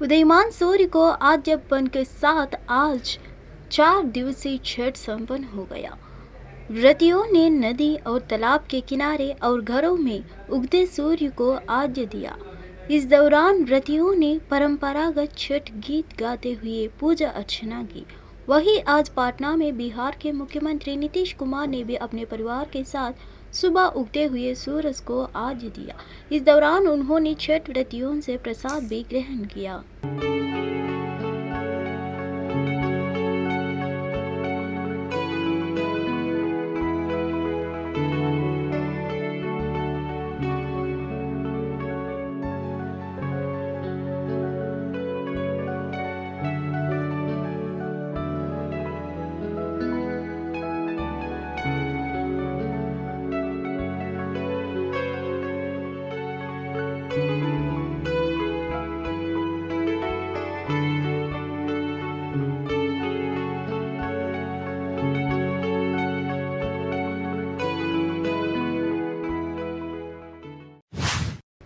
उदयमान सूर्य को आद्यपन के साथ आज 4 दिवसीय छठ संपन्न हो गया। व्रतियों ने नदी और तालाब के किनारे और घरों में उगते सूर्य को आद्य दिया। इस दौरान व्रतियों ने परंपरागत छठ गीत गाते हुए पूजा अर्चना की। वहीं आज पटना में बिहार के मुख्यमंत्री नीतीश कुमार ने भी अपने परिवार के साथ सुबह उगते हुए सूरज को आद्य दिया। इस दौरान उन्होंने छठ व्रतियों से प्रसाद भी ग्रहण किया।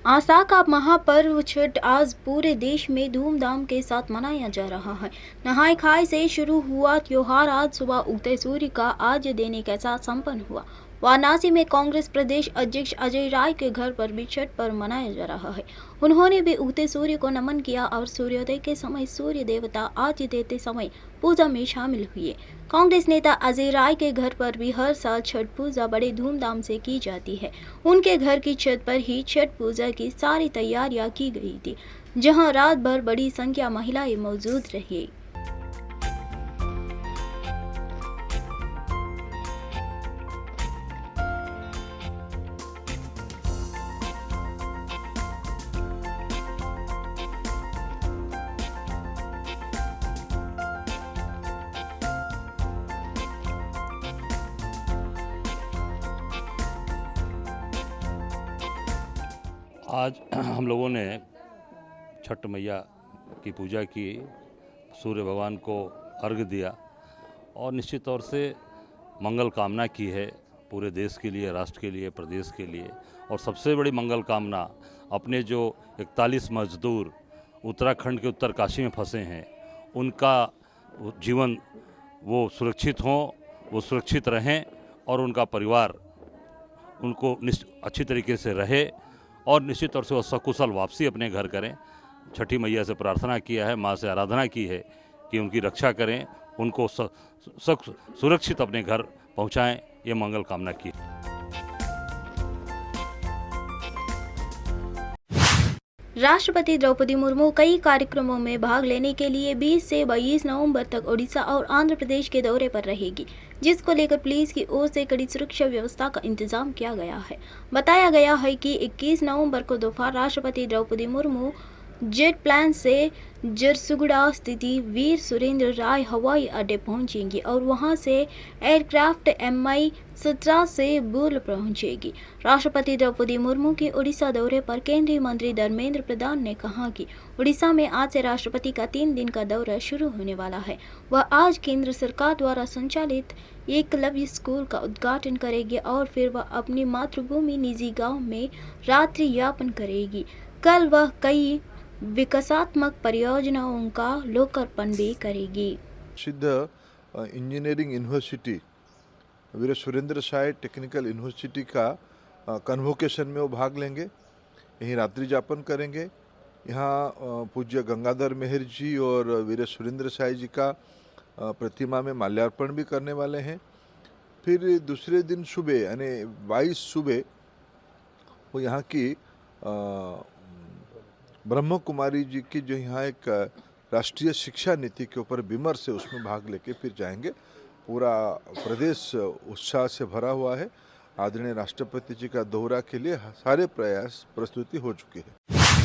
आस्था का महापर्व छठ आज पूरे देश में धूमधाम के साथ मनाया जा रहा है। नहाय खाए से शुरू हुआ त्योहार आज सुबह उगते सूर्य का आद्य देने के साथ संपन्न हुआ। वाराणसी में कांग्रेस प्रदेश अध्यक्ष अजय राय के घर पर भी छठ पर्व मनाया जा रहा है। उन्होंने भी उगते सूर्य को नमन किया और सूर्योदय के समय सूर्य देवता आद्य देते समय पूजा में शामिल हुए। कांग्रेस नेता अजय राय के घर पर भी हर साल छठ पूजा बड़े धूमधाम से की जाती है। उनके घर की छत पर ही छठ पूजा की सारी तैयारियां की गई थी, जहां रात भर बड़ी संख्या महिलाएं मौजूद रही। आज हम लोगों ने छठ मैया की पूजा की, सूर्य भगवान को अर्घ्य दिया और निश्चित तौर से मंगल कामना की है पूरे देश के लिए, राष्ट्र के लिए, प्रदेश के लिए। और सबसे बड़ी मंगल कामना अपने जो 41 मजदूर उत्तराखंड के उत्तरकाशी में फंसे हैं, उनका जीवन वो सुरक्षित हों, वो सुरक्षित रहें और उनका परिवार उनको अच्छी तरीके से रहे और निश्चित तौर से वो सकुशल वापसी अपने घर करें। छठी मैया से प्रार्थना किया है, माँ से आराधना की है कि उनकी रक्षा करें, उनको सुरक्षित अपने घर पहुँचाएं, ये मंगल कामना की। राष्ट्रपति द्रौपदी मुर्मू कई कार्यक्रमों में भाग लेने के लिए 20 से 22 नवंबर तक ओडिशा और आंध्र प्रदेश के दौरे पर रहेगी, जिसको लेकर पुलिस की ओर से कड़ी सुरक्षा व्यवस्था का इंतजाम किया गया है। बताया गया है कि 21 नवंबर को दोपहर राष्ट्रपति द्रौपदी मुर्मू जेट प्लेन से झरसुगुड़ा स्थित वीर सुरेंद्र राय हवाई अड्डे पहुंचेंगी और वहां से एयरक्राफ्ट MI-17 से बुल पहुंचेगी। राष्ट्रपति द्रौपदी मुर्मू के उड़ीसा दौरे पर केंद्रीय मंत्री धर्मेंद्र प्रधान ने कहा कि उड़ीसा में आज से राष्ट्रपति का 3 दिन का दौरा शुरू होने वाला है। वह आज केंद्र सरकार द्वारा संचालित एकलव्य स्कूल का उद्घाटन करेगी और फिर वह अपनी मातृभूमि निजी गांव में रात्रि यापन करेगी। कल वह कई विकासात्मक परियोजनाओं का लोकार्पण भी करेगी। सिद्ध इंजीनियरिंग यूनिवर्सिटी वीर सुरेंद्र साय टेक्निकल यूनिवर्सिटी का कन्वोकेशन में वो भाग लेंगे, यहीं रात्रि यापन करेंगे। यहाँ पूज्य गंगाधर मेहर जी और वीर सुरेंद्र साय जी का प्रतिमा में माल्यार्पण भी करने वाले हैं। फिर दूसरे दिन सुबह यानी 22 सुबह वो यहाँ की ब्रह्म कुमारी जी की जो यहाँ एक राष्ट्रीय शिक्षा नीति के ऊपर विमर्श है, उसमें भाग लेके फिर जाएंगे। पूरा प्रदेश उत्साह से भरा हुआ है। आदरणीय राष्ट्रपति जी का दौरा के लिए सारे प्रयास प्रस्तुति हो चुकी है।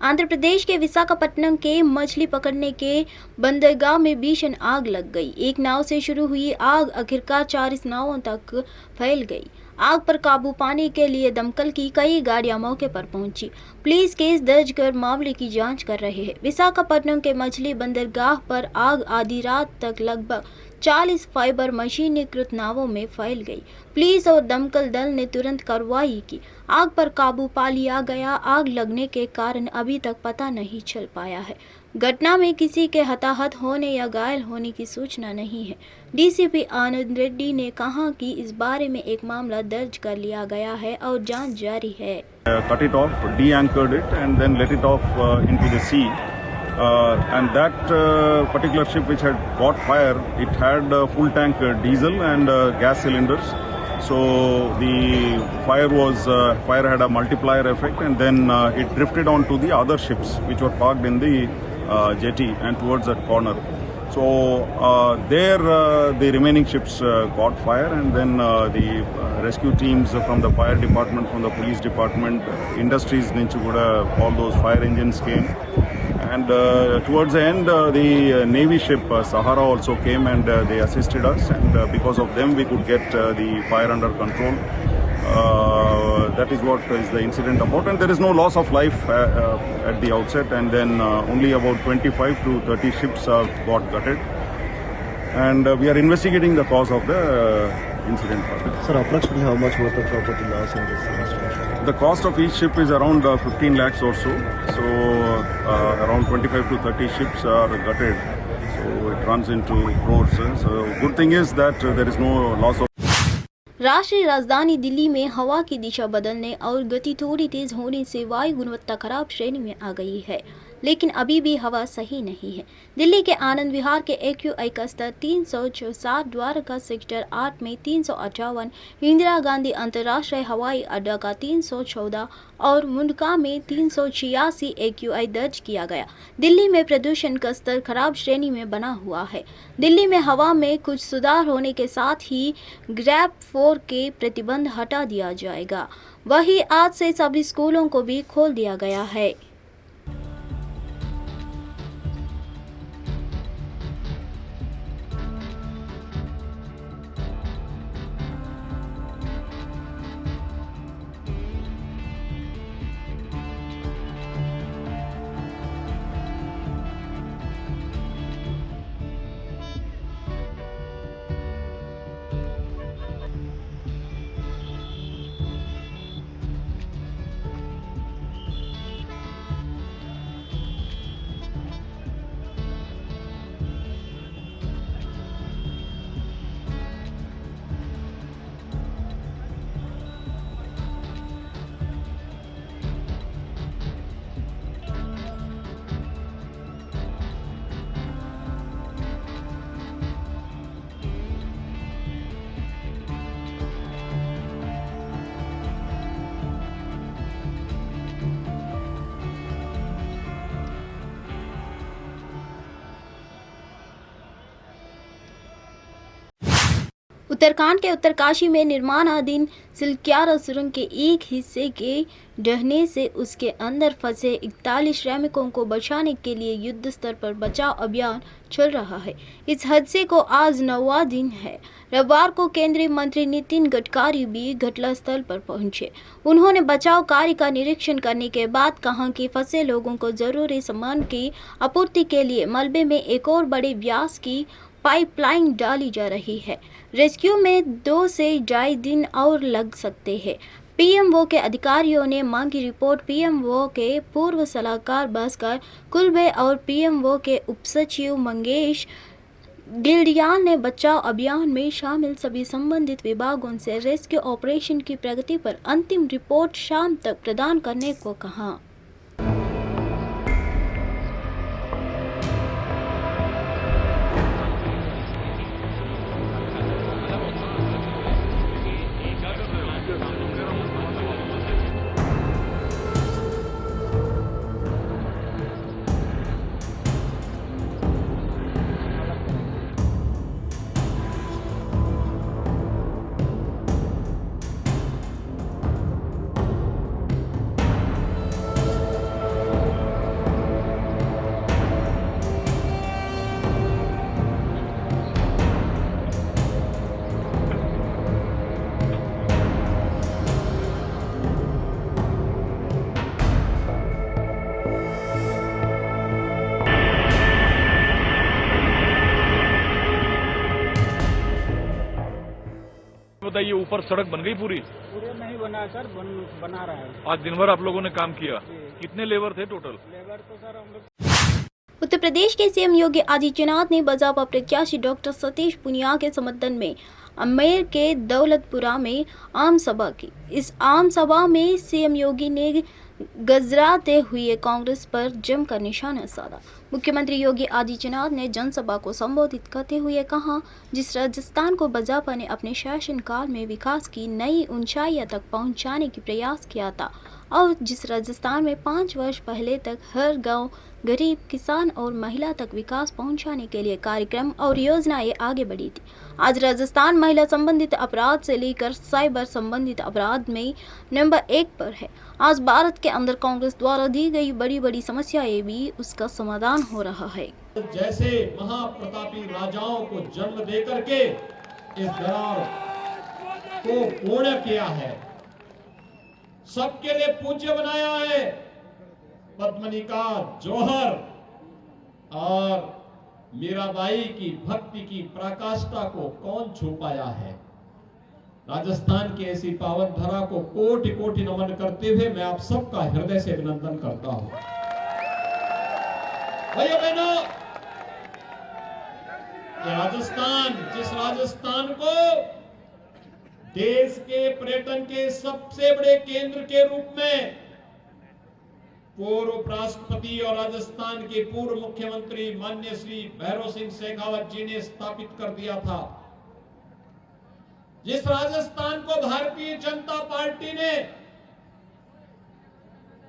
आंध्र प्रदेश के विशाखापट्टनम के मछली पकड़ने के बंदरगाह में भीषण आग लग गई। एक नाव से शुरू हुई आग आखिरकार 4 नावों तक फैल गई। आग पर काबू पाने के लिए दमकल की कई गाड़ियां मौके पर पहुंची। पुलिस केस दर्ज कर मामले की जांच कर रहे हैं। विशाखापट्टनम के मछली बंदरगाह पर आग आधी रात तक लगभग 40 फाइबर मशीनीकृत नावों में फैल गई। पुलिस और दमकल दल ने तुरंत कार्रवाई की। आग पर काबू पा लिया गया। आग लगने के कारण अभी तक पता नहीं चल पाया है। घटना में किसी के हताहत होने या घायल होने की सूचना नहीं है। डीसीपी आनंद रेड्डी ने कहा कि इस बारे में एक मामला दर्ज कर लिया गया है और जांच जारी है। Cut it off, de-anchored it, and then let it off into the sea. And that particular ship which had caught fire, it had full tank diesel and gas cylinders. So the fire had a multiplier effect, and then it drifted onto the other ships which were parked in the jetty and towards that corner. So the remaining ships caught fire, and then the rescue teams from the fire department, from the police department, industries nunchi kuda all those fire engines came. And towards the end, the Navy ship Sahara also came, and they assisted us, and because of them we could get the fire under control. That is what is the incident about, and there is no loss of life at the outset, and then only about 25 to 30 ships got gutted, and we are investigating the cause of the incident. Sir, approximately how much worth of property loss in this incident? The cost of each ship is around 15 lakhs or so. So around 25 to 30 ships are gutted. So it runs into crores. So good thing is that there is no loss of. राष्ट्रीय राजधानी दिल्ली में हवा की दिशा बदलने और गति थोड़ी तेज होने से वायु गुणवत्ता खराब श्रेणी में आ गई है, लेकिन अभी भी हवा सही नहीं है। दिल्ली के आनंद विहार के AQI का स्तर 364, द्वारका सेक्टर 8 में 358, इंदिरा गांधी अंतर्राष्ट्रीय हवाई अड्डा का 314 और मुंडका में 386 AQI दर्ज किया गया। दिल्ली में प्रदूषण का स्तर खराब श्रेणी में बना हुआ है। दिल्ली में हवा में कुछ सुधार होने के साथ ही ग्रैप 4 के प्रतिबंध हटा दिया जाएगा। वहीं आज से सभी स्कूलों को भी खोल दिया गया है। उत्तराखंड के उत्तरकाशी में निर्माणाधीन सिलक्यारा सुरंग के एक हिस्से के ढहने से उसके अंदर फंसे 41 श्रमिकों को बचाने के लिए युद्ध स्तर पर बचाव अभियान चल रहा है। इस हादसे को आज 9वां दिन है। रविवार को केंद्रीय मंत्री नितिन गडकरी भी घटनास्थल पर पहुंचे। उन्होंने बचाव कार्य का निरीक्षण करने के बाद कहा कि फंसे लोगों को जरूरी सामान की आपूर्ति के लिए मलबे में एक और बड़े व्यास की पाइपलाइन डाली जा रही है। रेस्क्यू में 2 से 2.5 दिन और लग सकते हैं। पीएमओ के अधिकारियों ने मांगी रिपोर्ट। पीएमओ के पूर्व सलाहकार भास्कर कुलबे और पीएमओ के उपसचिव मंगेश गिल्डियाल ने बचाव अभियान में शामिल सभी संबंधित विभागों से रेस्क्यू ऑपरेशन की प्रगति पर अंतिम रिपोर्ट शाम तक प्रदान करने को कहा। बताइए, ऊपर सड़क बन गई पूरी? पूरे नहीं बना है सर, बना रहा है। आज दिन भर आप लोगों ने काम किया? कितने लेबर थे टोटल? लेबर तो सर हम लोग। उत्तर प्रदेश के सीएम योगी आदित्यनाथ ने बसपा प्रत्याशी डॉक्टर सतीश पूनिया के समर्थन में अमेर के दौलतपुरा में आम सभा की। इस आम सभा में सीएम योगी ने गजराते हुए कांग्रेस पर जमकर निशाना साधा। मुख्यमंत्री योगी आदित्यनाथ ने जनसभा को संबोधित करते हुए कहा, जिस राजस्थान को बसपा ने अपने शासनकाल में विकास की नई ऊंचाइयों तक पहुंचाने की प्रयास किया था और जिस राजस्थान में 5 वर्ष पहले तक हर गांव, गरीब, किसान और महिला तक विकास पहुंचाने के लिए कार्यक्रम और योजनाएं आगे बढ़ी थी, आज राजस्थान महिला संबंधित अपराध से लेकर साइबर संबंधित अपराध में नंबर 1 पर है। आज भारत के अंदर कांग्रेस द्वारा दी गई बड़ी बड़ी समस्याएं भी उसका समाधान हो रहा है। जैसे महाप्रतापी राजाओं को जन्म देकर के इस दरार को पूर्ण किया है, सबके लिए पूज्य बनाया है। पद्मनिका जौहर और मीराबाई की भक्ति की पराकाष्ठा को कौन छू पाया है। राजस्थान की ऐसी पावन धरा को कोटि कोटि नमन करते हुए मैं आप सबका हृदय से अभिनंदन करता हूं। भाइयों बहनों, राजस्थान, जिस राजस्थान को देश के पर्यटन के सबसे बड़े केंद्र के रूप में पूर्व उपराष्ट्रपति और राजस्थान के पूर्व मुख्यमंत्री माननीय श्री भैरव सिंह शेखावत जी ने स्थापित कर दिया था, जिस राजस्थान को भारतीय जनता पार्टी ने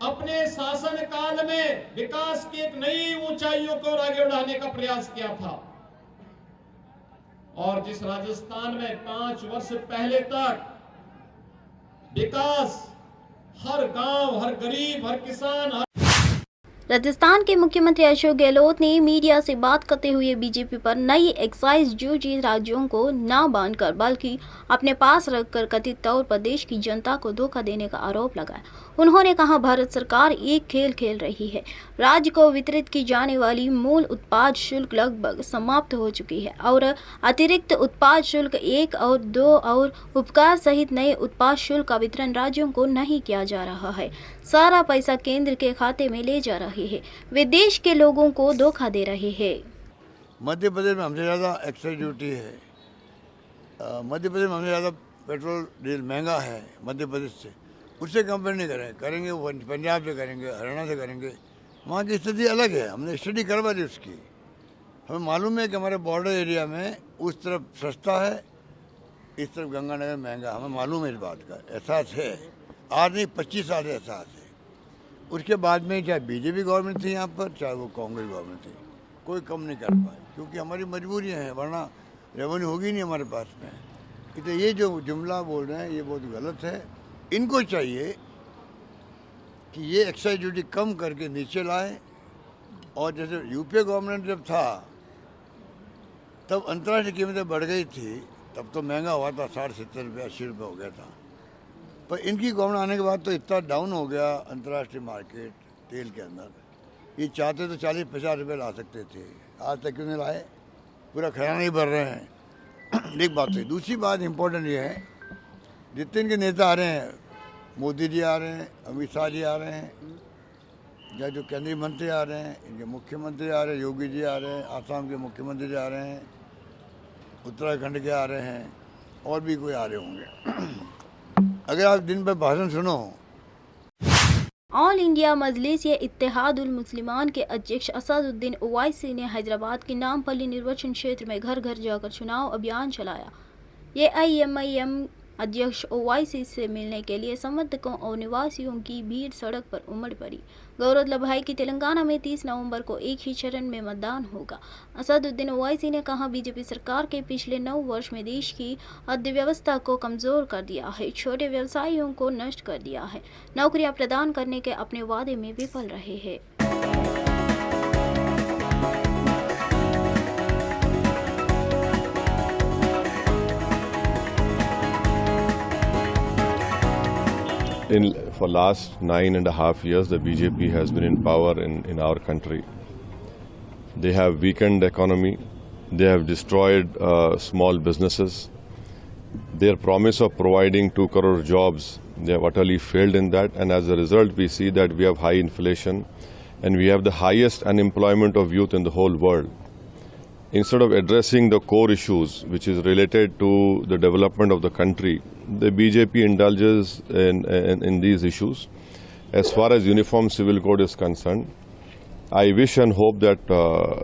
अपने शासन काल में विकास की एक नई ऊंचाइयों को आगे बढ़ाने का प्रयास किया था और जिस राजस्थान में 5 वर्ष पहले तक विकास हर गांव, हर गरीब, हर किसान। राजस्थान के मुख्यमंत्री अशोक गहलोत ने मीडिया से बात करते हुए बीजेपी पर नई एक्साइज ड्यूटी राज्यों को न बांधकर बल्कि अपने पास रखकर कथित तौर पर देश की जनता को धोखा देने का आरोप लगाया। उन्होंने कहा, भारत सरकार एक खेल खेल रही है। राज्य को वितरित की जाने वाली मूल उत्पाद शुल्क लगभग समाप्त हो चुकी है और अतिरिक्त उत्पाद शुल्क 1 और 2 और उपकार सहित नए उत्पाद शुल्क का वितरण राज्यों को नहीं किया जा रहा है। सारा पैसा केंद्र के खाते में ले जा रहे हैं। वे देश के लोगों को धोखा दे रहे हैं। मध्य प्रदेश में हमसे ज़्यादा एक्साइज ड्यूटी है। मध्य प्रदेश में हमसे ज़्यादा पेट्रोल डीजल महंगा है मध्य प्रदेश से। उससे कंपेयर नहीं करेंगे वो पंजाब से करेंगे, हरियाणा से करेंगे। वहाँ की स्थिति अलग है। हमने स्टडी करवा दी उसकी। हमें मालूम है कि हमारे बॉर्डर एरिया में उस तरफ सस्ता है, इस तरफ गंगानगर महंगा। हमें मालूम है इस बात का, एहसास है। आज नहीं 25 साल से एहसास है। उसके बाद में चाहे बीजेपी गवर्नमेंट थी यहाँ पर, चाहे वो कांग्रेस गवर्नमेंट थी, कोई कम नहीं कर पाए क्योंकि हमारी मजबूरियाँ हैं, वरना रेवेन्यू होगी नहीं हमारे पास में। तो ये जो जुमला बोल रहे हैं ये बहुत गलत है। इनको चाहिए कि ये एक्साइज ड्यूटी कम करके नीचे लाएं। और जैसे यूपीए गवर्नमेंट जब था तब अंतर्राष्ट्रीय कीमतें बढ़ गई थी, तब तो महंगा हुआ था, 60-70 रुपये 80 रुपये हो गया था। पर इनकी गवर्नमेंट आने के बाद तो इतना डाउन हो गया अंतर्राष्ट्रीय मार्केट तेल के अंदर। ये चाहते तो 40-50 रुपये ला सकते थे, आज तक क्यों नहीं लाए? पूरा खजाना ही भर रहे हैं। एक बात है। दूसरी बात इम्पोर्टेंट ये है, जितने इनके नेता आ रहे हैं, मोदी जी आ रहे हैं, अमित शाह जी आ रहे हैं, या जो केंद्रीय मंत्री आ रहे हैं, इनके मुख्यमंत्री आ रहे हैं, योगी जी आ रहे हैं, आसाम के मुख्यमंत्री जी आ रहे हैं, उत्तराखंड के आ रहे हैं, और भी कोई आ रहे होंगे। अगर आप दिन भर भाषण सुनो। ऑल इंडिया मजलिस-ए-इत्तेहादुल मुस्लिमान के अध्यक्ष असदुद्दीन ओवैसी ने हैदराबाद के नामपल्ली निर्वाचन क्षेत्र में घर घर जाकर चुनाव अभियान चलाया। एआईएमआईएम अध्यक्ष ओवैसी से मिलने के लिए समर्थकों और निवासियों की भीड़ सड़क पर उमड़ पड़ी। गौरतलब है कि तेलंगाना में 30 नवंबर को एक ही चरण में मतदान होगा। असदुद्दीन ओवैसी ने कहा, बीजेपी सरकार के पिछले 9 वर्ष में देश की अर्थव्यवस्था को कमजोर कर दिया है, छोटे व्यवसायियों को नष्ट कर दिया है, नौकरियां प्रदान करने के अपने वादे में विफल रहे हैं। For last 9.5 years, the BJP has been in power in our country. They have weakened the economy. They have destroyed small businesses. Their promise of providing 2 crore jobs, they have utterly failed in that, and as a result we see that we have high inflation and we have the highest unemployment of youth in the whole world. Instead of addressing the core issues which is related to the development of the country, the BJP indulges in these issues. As far as Uniform Civil Code is concerned, I wish and hope that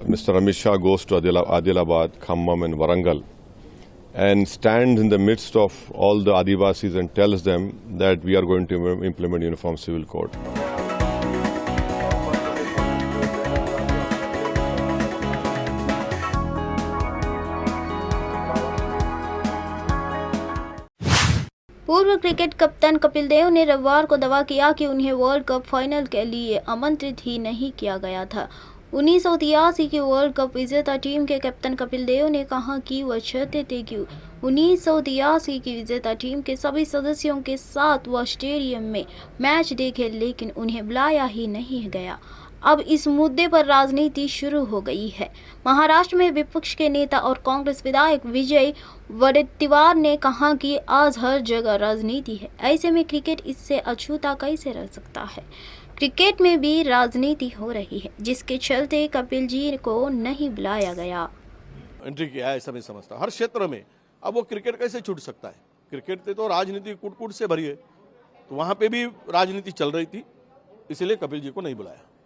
Mr. Amit Shah goes to Adilabad, Khammam and Warangal and stands in the midst of all the Adivasis and tells them that we are going to implement Uniform Civil Code. पूर्व cricket कप्तान कपिल देव ने रविवार को दावा किया कि उन्हें world cup final के लिए आमंत्रित ही नहीं किया गया था। 1983 की वर्ल्ड कप विजेता टीम के कैप्टन कपिल देव ने कहा कि वह चाहते थे कि 1983 की विजेता टीम के सभी सदस्यों के साथ वह स्टेडियम में मैच देखे, लेकिन उन्हें बुलाया ही नहीं गया। अब इस मुद्दे पर राजनीति शुरू हो गई है। महाराष्ट्र में विपक्ष के नेता और कांग्रेस विधायक विजय वडेट्टीवार ने कहा कि आज हर जगह राजनीति है, ऐसे में क्रिकेट इससे अछूता कैसे रह सकता है। क्रिकेट में भी राजनीति हो रही है, जिसके चलते कपिल जी को नहीं बुलाया गया। एंट्री किया है, ऐसा मैं समझता हर क्षेत्र में। अब वो क्रिकेट कैसे छूट सकता है? क्रिकेट से तो राजनीति कूट-कूट से भरी है, तो वहाँ पे भी राजनीति चल रही थी, इसलिए कपिल जी को नहीं बुलाया।